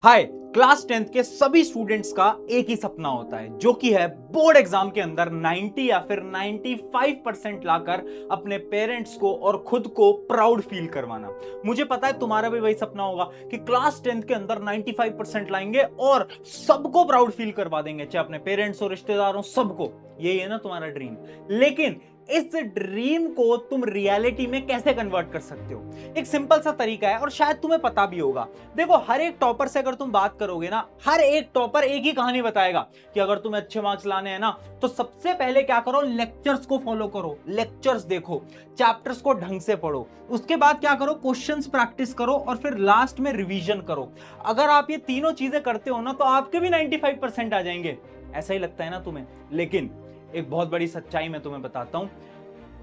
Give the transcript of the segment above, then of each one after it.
हाय। Class 10th के सभी students का एक ही सपना होता है जो कि है बोर्ड एग्जाम के अंदर 90 या फिर 95% लाकर अपने पेरेंट्स को और खुद को प्राउड फील करवाना। मुझे पता है तुम्हारा भी वही सपना होगा कि क्लास 10th के अंदर 95% लाएंगे और सबको प्राउड फील करवा देंगे, चाहे अपने पेरेंट्स और रिश्तेदारों सबको। यही है ना तुम्हारा ड्रीम। लेकिन इस ड्रीम को तुम रियलिटी में कैसे कन्वर्ट कर सकते हो? एक सिंपल सा तरीका है और शायद तुम्हें पता भी होगा। देखो, हर एक टॉपर से अगर तुम बात करोगे ना, हर एक टॉपर एक ही कहानी बताएगा कि अगर तुम्हें अच्छे मार्क्स लाने हैं ना, तो सबसे पहले क्या करो, लेक्चर्स को फॉलो करो, लेक्चर्स देखो, चैप्टर्स को ढंग से पढ़ो, उसके बाद क्या करो, क्वेश्चंस प्रैक्टिस करो और फिर लास्ट में रिवीजन करो। अगर आप ये तीनों चीजें करते हो ना, तो आपके भी 95% आ जाएंगे। ऐसा ही लगता है ना तुम्हें? लेकिन एक बहुत बड़ी सच्चाई मैं तुम्हें बताता हूं।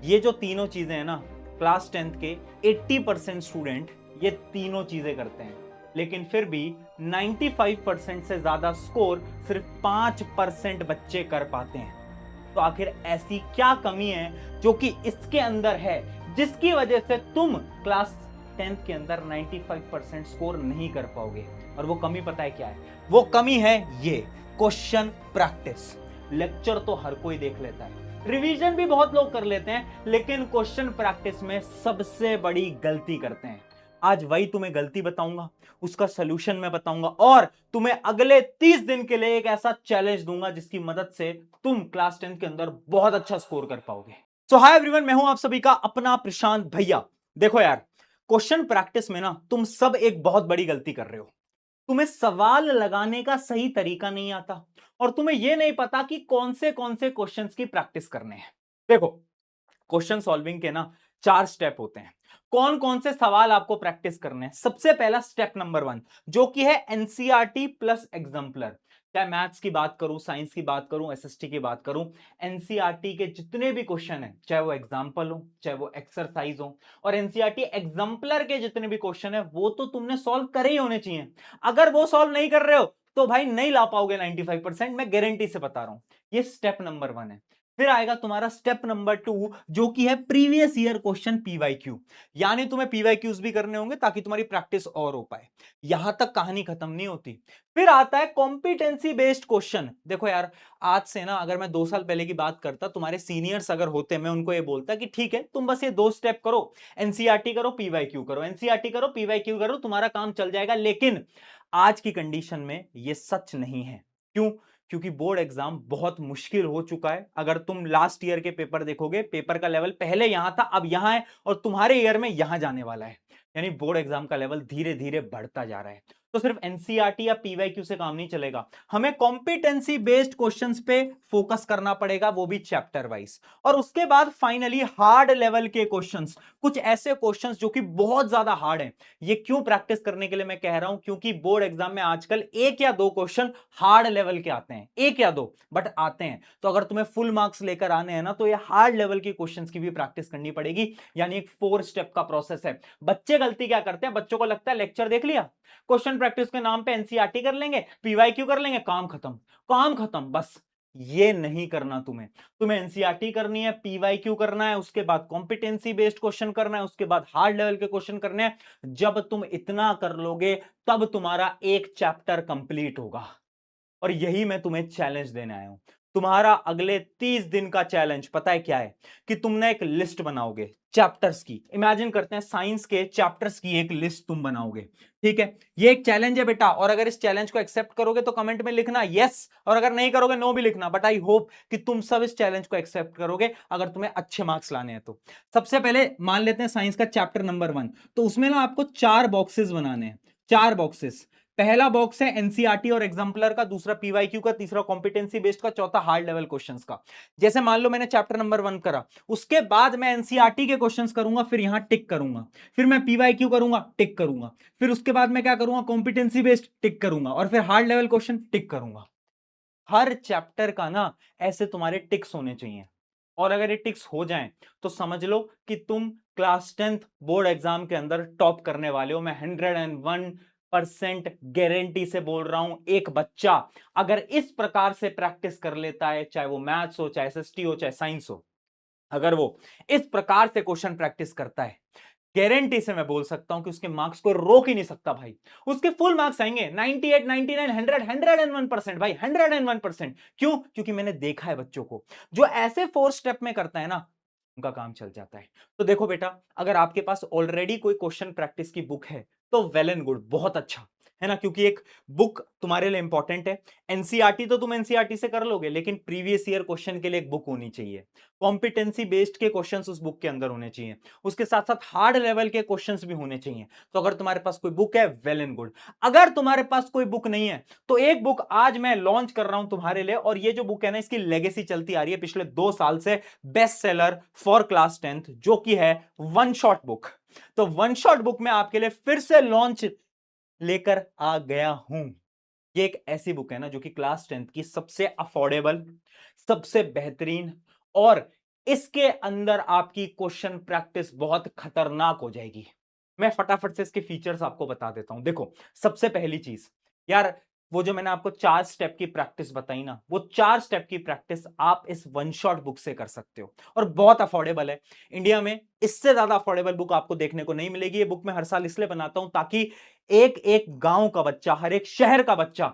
ये जो तीनों चीजें हैं ना, क्लास 10th के 80% स्टूडेंट ये तीनों चीजें करते हैं, लेकिन फिर भी 95% से ज्यादा स्कोर सिर्फ 5% बच्चे कर पाते हैं। तो आखिर ऐसी क्या कमी है जो कि इसके अंदर है, जिसकी वजह से तुम क्लास 10th के अंदर 95% स्कोर नहीं कर पाओगे? और वो कमी पता है क्या है? वो कमी है ये क्वेश्चन प्रैक्टिस। लेक्चर तो हर कोई देख लेता है, रिवीजन भी बहुत लोग कर लेते हैं, लेकिन क्वेश्चन प्रैक्टिस में सबसे बड़ी गलती करते हैं। आज वही तुम्हें गलती बताऊंगा, उसका सलूशन मैं बताऊंगा और तुम्हें अगले 30 दिन के लिए एक ऐसा चैलेंज दूंगा जिसकी मदद से तुम क्लास 10 के अंदर बहुत अच्छा स्कोर कर पाओगे। सो हाय एवरीवन, मैं हूं आप सभी का अपना प्रशांत भैया। देखो यार, क्वेश्चन प्रैक्टिस में ना तुम सब एक बहुत बड़ी गलती कर रहे हो। तुम्हें सवाल लगाने का सही तरीका नहीं आता और तुम्हें यह नहीं पता कि कौन से क्वेश्चंस की प्रैक्टिस करने हैं। देखो, क्वेश्चन सॉल्विंग के ना 4 स्टेप होते हैं। कौन कौन से सवाल आपको प्रैक्टिस करने हैं? सबसे पहला स्टेप नंबर 1, जो कि है एनसीईआरटी प्लस एग्जाम्पलर। चाहे मैथ्स की बात करूं, साइंस की बात करूं, एसएसटी की बात करूं, एनसीईआरटी के जितने भी क्वेश्चन हैं, चाहे वो एग्जाम्पल हो चाहे वो एक्सरसाइज हो, और एनसीईआरटी एग्जाम्पलर के जितने भी क्वेश्चन है वो तो तुमने सॉल्व करे ही होने चाहिए। अगर वो सॉल्व नहीं कर रहे हो तो भाई नहीं ला पाओगे 95%, मैं गारंटी से बता रहा हूं। ये स्टेप नंबर 1 है। फिर आएगा तुम्हारा स्टेप नंबर 2, जो कि है प्रीवियस ईयर क्वेश्चन पीवाईक्यू। यानी तुम्हें पीवाईक्यूज भी करने होंगे ताकि तुम्हारी प्रैक्टिस और हो पाए। यहां तक कहानी खत्म नहीं होती। फिर आता है कॉम्पिटेंसी बेस्ड क्वेश्चन। देखो यार, आज से ना अगर मैं 2 साल पहले की बात करता, तुम्हारे सीनियर्स अगर होते, मैं उनको ये बोलता कि ठीक है, तुम बस ये 2 स्टेप करो, एनसीईआरटी करो, पीवाईक्यू करो, एनसीईआरटी करो, पीवाईक्यू करो, तुम्हारा काम चल जाएगा। लेकिन आज की कंडीशन में यह सच नहीं है। क्यों? क्योंकि बोर्ड एग्जाम बहुत मुश्किल हो चुका है। अगर तुम लास्ट ईयर के पेपर देखोगे, पेपर का लेवल पहले यहां था, अब यहां है, और तुम्हारे ईयर में यहां जाने वाला है। यानी बोर्ड एग्जाम का लेवल धीरे धीरे बढ़ता जा रहा है। तो सिर्फ एनसीईआरटी या पीवाईक्यू से काम नहीं चलेगा, हमें कॉम्पिटेंसी बेस्ड क्वेश्चंस पे फोकस करना पड़ेगा, वो भी चैप्टर वाइज। और उसके बाद फाइनली हार्ड लेवल के क्वेश्चंस, कुछ ऐसे क्वेश्चंस जो कि बहुत ज्यादा हार्ड हैं। ये क्यों प्रैक्टिस करने के लिए मैं कह रहा हूं? क्योंकि बोर्ड एग्जाम में आजकल 1 या 2 क्वेश्चन हार्ड लेवल के आते हैं, 1 या 2 बट आते हैं। तो अगर तुम्हें फुल मार्क्स लेकर आने हैं ना, तो ये हार्ड लेवल के क्वेश्चंस की भी प्रैक्टिस करनी पड़ेगी। यानी एक 4 स्टेप का प्रोसेस है। बच्चे गलती क्या करते हैं? बच्चों को लगता है लेक्चर देख लिया, क्वेश्चन प्रैक्टिस के नाम पे एनसीईआरटी कर लेंगे, पीवाईक्यू कर लेंगे, काम खत्म, काम खत्म। बस ये नहीं करना तुम्हें। तुम्हें एनसीईआरटी करनी है, पीवाईक्यू करना है, उसके बाद कॉम्पिटेंसी बेस्ड क्वेश्चन करना है, उसके बाद हार्ड लेवल के क्वेश्चन करने हैं। जब तुम इतना कर लोगे, तब तुम्हारा एक चैप्टर कंप्लीट होगा। और यही मैं तुम्हें चैलेंज देने आया हूं। तुम्हारा अगले 30 दिन का चैलेंज पता है क्या है? कि तुमने एक लिस्ट बनाओगे चैप्टर्स की। इमेजिन करते हैं साइंस के चैप्टर्स की एक लिस्ट तुम बनाओगे। ठीक है, ये एक चैलेंज है बेटा, और अगर इस चैलेंज को एक्सेप्ट करोगे तो कमेंट में लिखना यस, और अगर नहीं करोगे नो भी लिखना। बट आई होप कि तुम सब इस चैलेंज को एक्सेप्ट करोगे अगर तुम्हें अच्छे मार्क्स लाने हैं तो। सबसे पहले मान लेते हैं साइंस का चैप्टर नंबर 1, तो उसमें ना आपको 4 बॉक्सेस बनाने हैं। 4 बॉक्सेस। पहला बॉक्स है एनसीईआरटी और एग्जाम्पलर का, दूसरा पीवाईक्यू का, तीसरा कॉम्पिटेंसी बेस्ड का, चौथा हार्ड लेवल क्वेश्चंस का। जैसे मान लो मैंने चैप्टर नंबर 1 करा, उसके बाद मैं एनसीईआरटी के क्वेश्चंस करूंगा, फिर यहां टिक करूंगा, फिर मैं पीवाईक्यू करूंगा, टिक करूंगा, फिर उसके बाद मैं क्या करूंगा, कॉम्पिटेंसी बेस्ड टिक करूंगा, और फिर हार्ड लेवल क्वेश्चन टिक करूंगा। हर चैप्टर का ना ऐसे तुम्हारे टिक्स होने चाहिए। और अगर ये टिक्स हो जाएं तो समझ लो कि तुम क्लास 10th बोर्ड एग्जाम के अंदर टॉप करने वाले हो। मैं 101% गारंटी से बोल रहा हूं। एक बच्चा अगर इस प्रकार से प्रैक्टिस कर लेता है, चाहे वो मैथ्स हो, चाहे एसएसटी हो, चाहे साइंस हो, अगर वो इस प्रकार से क्वेश्चन प्रैक्टिस करता है, गारंटी से मैं बोल सकता हूं कि उसके मार्क्स को रोक ही नहीं सकता भाई। उसके फुल मार्क्स आएंगे 98, 99, 100, 101% भाई, 101%। क्यों? क्योंकि मैंने देखा है बच्चों को जो ऐसे 4 स्टेप में करता है ना, उनका काम चल जाता है। तो देखो बेटा, अगर आपके पास ऑलरेडी कोई क्वेश्चन प्रैक्टिस की बुक है तो वेल एंड गुड, बहुत अच्छा है ना, क्योंकि एक बुक तुम्हारे लिए इंपॉर्टेंट है। एनसीईआरटी तो तुम एनसीईआरटी से कर लोगे, लेकिन प्रीवियस ईयर क्वेश्चन के लिए एक बुक होनी चाहिए। कॉम्पिटेंसी बेस्ड के क्वेश्चंस उस बुक के अंदर होने चाहिए, उसके साथ साथ हार्ड लेवल के क्वेश्चंस भी होने चाहिए। तो अगर तुम्हारे पास कोई बुक है, वेल एंड गुड। अगर तुम्हारे पास कोई बुक नहीं है तो एक बुक आज मैं लॉन्च कर रहा हूं तुम्हारे लिए, और ये जो बुक है ना, इसकी लेगेसी चलती आ रही है पिछले 2 साल से, best seller for class 10th, जो कि है वन शॉट बुक। तो वन शॉट बुक में आपके लिए फिर से लॉन्च लेकर आ गया हूं। ये एक ऐसी बुक है ना जो कि क्लास 10th की सबसे अफोर्डेबल, सबसे बेहतरीन, और इसके अंदर आपकी क्वेश्चन प्रैक्टिस बहुत खतरनाक हो जाएगी। मैं फटाफट से इसके फीचर्स आपको बता देता हूं। देखो, सबसे पहली चीज यार, वो जो मैंने आपको 4 स्टेप की प्रैक्टिस बताई ना, वो 4 स्टेप की प्रैक्टिस आप इस वन शॉट बुक से कर सकते हो, और बहुत अफोर्डेबल है। इंडिया में इससे ज्यादा अफोर्डेबल बुक आपको देखने को नहीं मिलेगी। ये बुक मैं हर साल इसलिए बनाता हूं ताकि एक एक गांव का बच्चा, हर एक शहर का बच्चा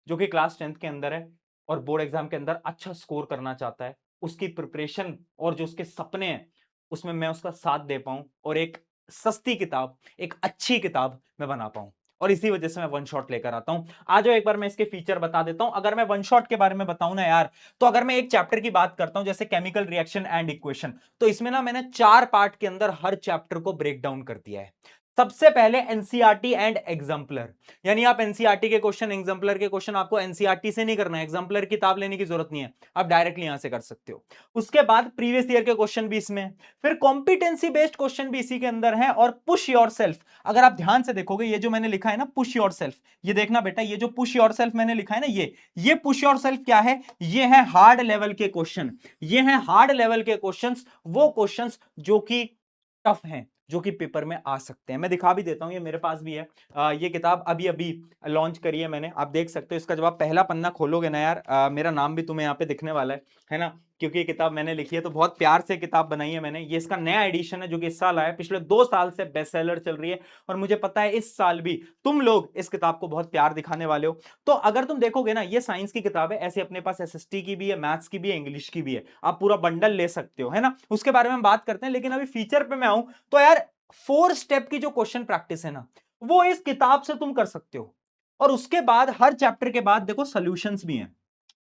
जो कि क्लास 10th के अंदर है और बोर्ड एग्जाम के अंदर अच्छा स्कोर करना चाहता है, उसकी प्रिपरेशन और जो उसके सपने हैं उसमें मैं उसका साथ दे पाऊं, और एक सस्ती किताब, एक अच्छी किताब मैं बना पाऊं। और इसी वजह से मैं वन शॉट लेकर आता हूं। आ जाओ एक बार मैं इसके फीचर बता देता हूं। अगर मैं वन शॉट के बारे में बताऊं ना यार, तो अगर मैं एक चैप्टर की बात करता हूं जैसे केमिकल रिएक्शन एंड इक्वेशन, तो इसमें ना मैंने 4 पार्ट के अंदर हर चैप्टर को ब्रेक डाउन कर दिया है। सबसे पहले एनसीईआरटी एंड एग्जाम्पलर, यानी आप एनसीईआरटी के क्वेश्चन, एग्जाम्पलर के क्वेश्चन आपको एनसीईआरटी से नहीं करना है, एग्जाम्पलर किताब लेने की जरूरत नहीं है, आप डायरेक्टली यहां से कर सकते हो। उसके बाद प्रीवियस ईयर के क्वेश्चन भी इसमें है, फिर कॉम्पिटेंसी बेस्ड क्वेश्चन भी इसी के अंदर है, और पुश योरसेल्फ। अगर आप ध्यान से देखोगे, ये जो मैंने लिखा है ना पुश योरसेल्फ, ये देखना बेटा, ये जो पुश योरसेल्फ मैंने लिखा है ना, ये पुश योरसेल्फ क्या है? ये है हार्ड लेवल के क्वेश्चन। ये है हार्ड लेवल के क्वेश्चंस, वो क्वेश्चंस जो कि टफ हैं, जो कि पेपर में आ सकते हैं। मैं दिखा भी देता हूं, ये मेरे पास भी है। ये किताब अभी अभी लॉन्च करी है मैंने, आप देख सकते हो। इसका जब आप पहला पन्ना खोलोगे ना यार, मेरा नाम भी तुम्हें यहाँ पे दिखने वाला है ना, क्योंकि ये किताब मैंने लिखी है, तो बहुत प्यार से किताब बनाई है मैंने। ये इसका नया एडिशन है जो कि इस साल आया, पिछले 2 साल से बेस्ट सेलर चल रही है, और मुझे पता है इस साल भी तुम लोग इस किताब को बहुत प्यार दिखाने वाले हो। तो अगर तुम देखोगे ना, ये साइंस की किताब है, ऐसे अपने पास एसएसटी की भी है, मैथ्स की भी है, इंग्लिश की भी है, आप पूरा बंडल ले सकते हो, है ना। उसके बारे में हम बात करते हैं, लेकिन अभी फीचर पे मैं आऊं तो यार, 4 स्टेप की जो क्वेश्चन प्रैक्टिस है ना, वो इस किताब से तुम कर सकते हो। और उसके बाद हर चैप्टर के बाद देखो सॉल्यूशंस भी हैं,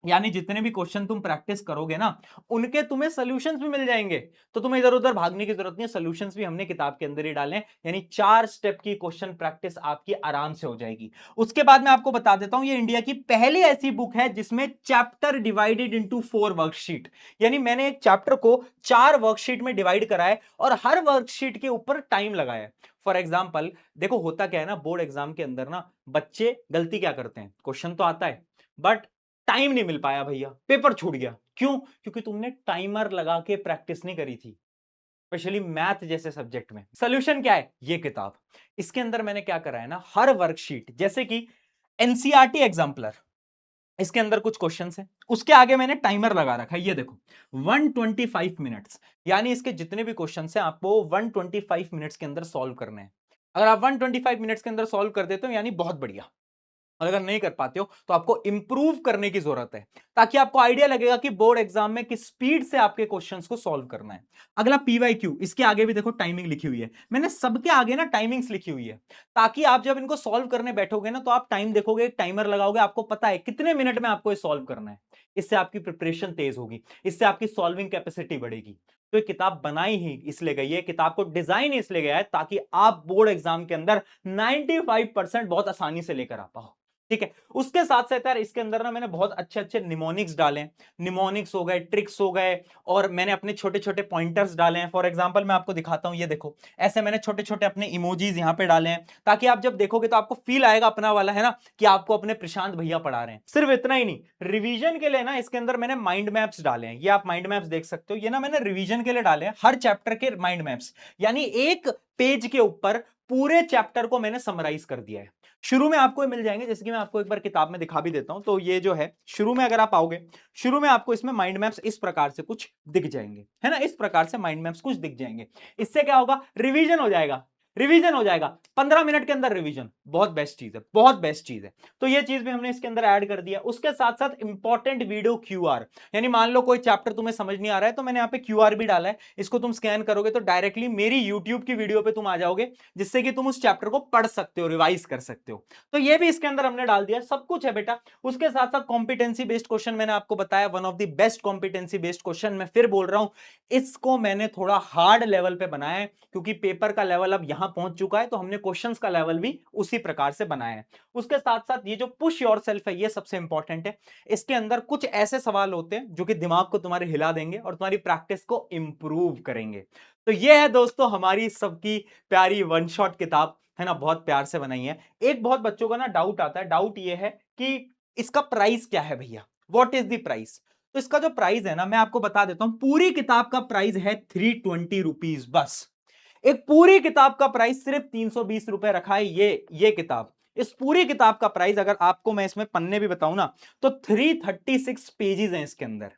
यानी जितने भी क्वेश्चन तुम प्रैक्टिस करोगे ना, उनके तुम्हें सॉल्यूशंस भी मिल जाएंगे। तो तुम्हें इधर उधर भागने की जरूरत नहीं है, सॉल्यूशंस भी हमने किताब के अंदर ही डाले हैं, यानी 4 स्टेप की क्वेश्चन प्रैक्टिस आपकी आराम से हो जाएगी। उसके बाद मैं आपको बता देता हूं, ये इंडिया की पहली ऐसी बुक है जिसमें चैप्टर डिवाइडेड इनटू 4 वर्कशीट, यानी मैंने एक चैप्टर को 4 वर्कशीट में डिवाइड करा है, और हर वर्कशीट के ऊपर टाइम लगाया है। फॉर एग्जाम्पल देखो, होता क्या है ना, बोर्ड एग्जाम के अंदर ना बच्चे गलती क्या करते हैं, क्वेश्चन तो आता है बट टाइम नहीं मिल पाया भैया, पेपर छूट गया। क्यों? क्योंकि तुमने टाइमर लगा के प्रैक्टिस नहीं करी थी, स्पेशली मैथ जैसे सब्जेक्ट में। सॉल्यूशन क्या है? ये किताब। इसके अंदर मैंने क्या करा है ना, हर वर्कशीट, जैसे कि एनसीईआरटी एग्जाम्पलर, इसके अंदर कुछ क्वेश्चंस हैं, उसके आगे मैंने टाइमर लगा रखा है, ये देखो 125 मिनट्स, यानी इसके जितने भी क्वेश्चंस हैं आपको 125 मिनट्स के अंदर सॉल्व करने हैं। अगर आप 125 मिनट्स के अंदर सॉल्व कर देते हो यानी बहुत बढ़िया, और अगर नहीं कर पाते हो तो आपको इंप्रूव करने की जरूरत है, ताकि आपको आइडिया लगेगा कि बोर्ड एग्जाम में किस स्पीड से आपके क्वेश्चंस को सॉल्व करना है। अगला पीवाईक्यू, इसके आगे भी देखो टाइमिंग लिखी हुई है, मैंने सबके आगे ना टाइमिंग्स लिखी हुई है, ताकि आप जब इनको सॉल्व करने बैठोगे ना, तो आप टाइम देखोगे, टाइमर लगाओगे, आपको पता है कितने मिनट में आपको ये सॉल्व करना है। इससे आपकी प्रिपरेशन तेज होगी, इससे आपकी सॉल्विंग कैपेसिटी बढ़ेगी। तो ये किताब बनाई ही इसलिए गई है, किताब को डिजाइन इसलिए गया है ताकि आप बोर्ड एग्जाम के अंदर 95% बहुत आसानी से लेकर आ पाओ। ठीक है। उसके साथ साथ यार इसके अंदर ना मैंने बहुत अच्छे अच्छे निमोनिक्स डाले हैं, निमोनिक्स हो गए, ट्रिक्स हो गए, और मैंने अपने छोटे छोटे पॉइंटर्स डाले हैं। फॉर एग्जांपल मैं आपको दिखाता हूं, ये देखो, ऐसे मैंने छोटे छोटे अपने इमोजीज यहां पे डाले हैं, ताकि आप जब देखोगे तो आपको फील आएगा अपना वाला, है ना, कि आपको अपने प्रशांत भैया पढ़ा रहे हैं। सिर्फ इतना ही नहीं, रिवीजन के लिए ना इसके अंदर मैंने माइंड मैप्स डाले हैं, ये आप माइंड मैप्स देख सकते हो, ये ना मैंने रिवीजन के लिए डाले हैं, हर चैप्टर के माइंड मैप्स, यानी एक पेज के ऊपर पूरे चैप्टर को मैंने समराइज कर दिया है। शुरू में आपको मिल जाएंगे, जैसे कि मैं आपको एक बार किताब में दिखा भी देता हूं। तो ये जो है शुरू में अगर आप आओगे, शुरू में आपको इसमें माइंड मैप्स इस प्रकार से कुछ दिख जाएंगे, है ना, इस प्रकार से माइंड मैप्स कुछ दिख जाएंगे। इससे क्या होगा, रिवीजन हो जाएगा, रिवीजन हो जाएगा 15 मिनट के अंदर रिवीजन। बहुत बेस्ट चीज है, बहुत बेस्ट चीज है। तो ये चीज भी हमने इसके अंदर ऐड कर दिया। उसके साथ साथ इंपॉर्टेंट वीडियो क्यूआर, यानी मान लो कोई चैप्टर तुम्हें समझ नहीं आ रहा है तो मैंने यहाँ पे क्यूआर भी डाला है, इसको तुम स्कैन करोगे तो डायरेक्टली मेरी यूट्यूब की वीडियो पे तुम आ जाओगे, जिससे कि तुम उस चैप्टर को पढ़ सकते हो, रिवाइज कर सकते हो। तो ये भी इसके अंदर हमने डाल दिया, सब कुछ है बेटा। उसके साथ साथ कॉम्पिटेंसी बेस्ड क्वेश्चन मैंने आपको बताया, one of the best competency based question. मैं फिर बोल रहा हूं, इसको मैंने थोड़ा हार्ड लेवल पे बनाया है, क्योंकि पेपर का लेवल अब यहां पहुंच चुका है, तो हमने क्वेश्चंस का लेवल भी उसी प्रकार से बनाया है। उसके साथ साथ ये जो पुश योरसेल्फ है, ये सबसे इंपॉर्टेंट है। इसके अंदर कुछ ऐसे सवाल होते हैं जो कि दिमाग को तुम्हारे हिला देंगे और तुम्हारी प्रैक्टिस को इंप्रूव करेंगे। तो ये है दोस्तों हमारी सबकी प्यारी वन शॉट किताब, है ना, बहुत प्यार से बनाई है। एक बहुत बच्चों का ना डाउट आता है, डाउट ये है कि इसका प्राइस क्या है भैया, व्हाट इज द प्राइस। तो इसका जो प्राइस है ना, मैं आपको बता देता हूं, पूरी किताब का प्राइस है 320 रुपीज बस। एक पूरी किताब का प्राइस सिर्फ 320 रुपए रखा है। ये किताब, इस पूरी किताब का प्राइस अगर आपको मैं इसमें पन्ने भी बताऊं ना, तो 336 पेजेस हैं इसके अंदर,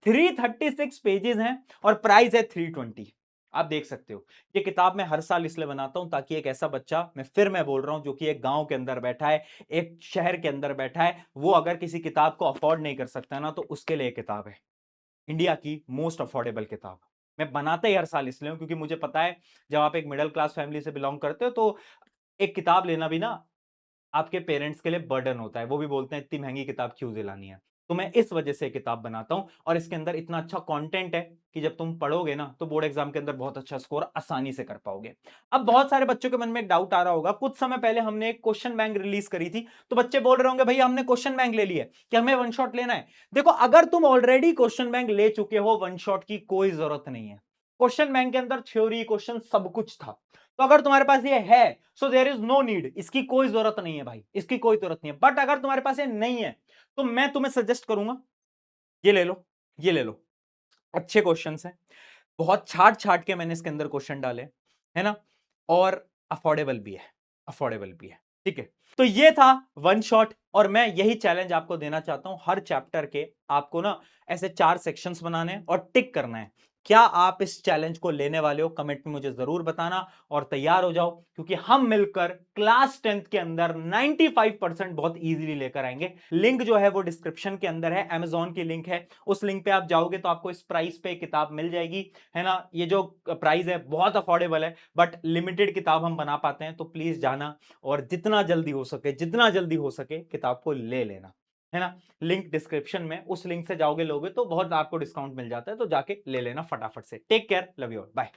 336 पेजेस हैं और प्राइस है 320। आप देख सकते हो, ये किताब मैं हर साल इसलिए बनाता हूं ताकि एक ऐसा बच्चा, मैं बोल रहा हूं, जो कि एक गांव के अंदर बैठा है, एक शहर के अंदर बैठा है, वो अगर किसी किताब को अफोर्ड नहीं कर सकता ना, तो उसके लिए किताब है इंडिया की मोस्ट अफोर्डेबल किताब। मैं बनाता ही हर साल इसलिए हूं, क्योंकि मुझे पता है जब आप एक मिडिल क्लास फैमिली से बिलोंग करते हो तो एक किताब लेना भी ना आपके पेरेंट्स के लिए बर्डन होता है। वो भी बोलते हैं इतनी महंगी किताब क्यों दिलानी है। तो मैं इस वजह से किताब बनाता हूं, और इसके अंदर इतना अच्छा कंटेंट है कि जब तुम पढ़ोगे ना तो बोर्ड एग्जाम के अंदर बहुत अच्छा स्कोर आसानी से कर पाओगे। अब बहुत सारे बच्चों के मन में एक डाउट आ रहा होगा, कुछ समय पहले हमने एक क्वेश्चन बैंक रिलीज करी थी, तो बच्चे बोल रहे होंगे भैया हमने क्वेश्चन बैंक ले लिया है, कि हमें वन शॉट लेना है। देखो, अगर तुम ऑलरेडी क्वेश्चन बैंक ले चुके हो, वन शॉट की कोई जरूरत नहीं है। क्वेश्चन बैंक के अंदर थ्योरी क्वेश्चन सब कुछ था। तो अगर तुम्हारे पास ये है, so there is no need, इसकी कोई जरूरत नहीं है भाई, इसकी कोई जरूरत नहीं है। बट अगर तुम्हारे पास ये नहीं है, तो मैं तुम्हें सजेस्ट करूंगा, ये ले लो, ये ले लो। अच्छे क्वेश्चंस हैं, बहुत छाट छाट के मैंने इसके अंदर क्वेश्चन डाले, है ना, और अफोर्डेबल भी है, अफोर्डेबल भी है, ठीक है। तो ये था वन शॉट, और मैं यही चैलेंज आपको देना चाहता हूं, हर चैप्टर के आपको ना ऐसे 4 सेक्शंस बनाने हैं और टिक करना है। क्या आप इस चैलेंज को लेने वाले हो, कमेंट में मुझे जरूर बताना, और तैयार हो जाओ, क्योंकि हम मिलकर क्लास 10th के अंदर 95% बहुत इजीली लेकर आएंगे। लिंक जो है वो डिस्क्रिप्शन के अंदर है, Amazon की लिंक है, उस लिंक पे आप जाओगे तो आपको इस प्राइस पे किताब मिल जाएगी, है ना। ये जो प्राइस है बहुत अफोर्डेबल है, बट लिमिटेड किताब हम बना पाते हैं, तो प्लीज जाना और जितना जल्दी हो सके, जितना जल्दी हो सके किताब को ले लेना, है ना। लिंक डिस्क्रिप्शन में, उस लिंक से जाओगे लोगे तो बहुत आपको डिस्काउंट मिल जाता है, तो जाके ले लेना फटाफट से। Take care, love you all, bye.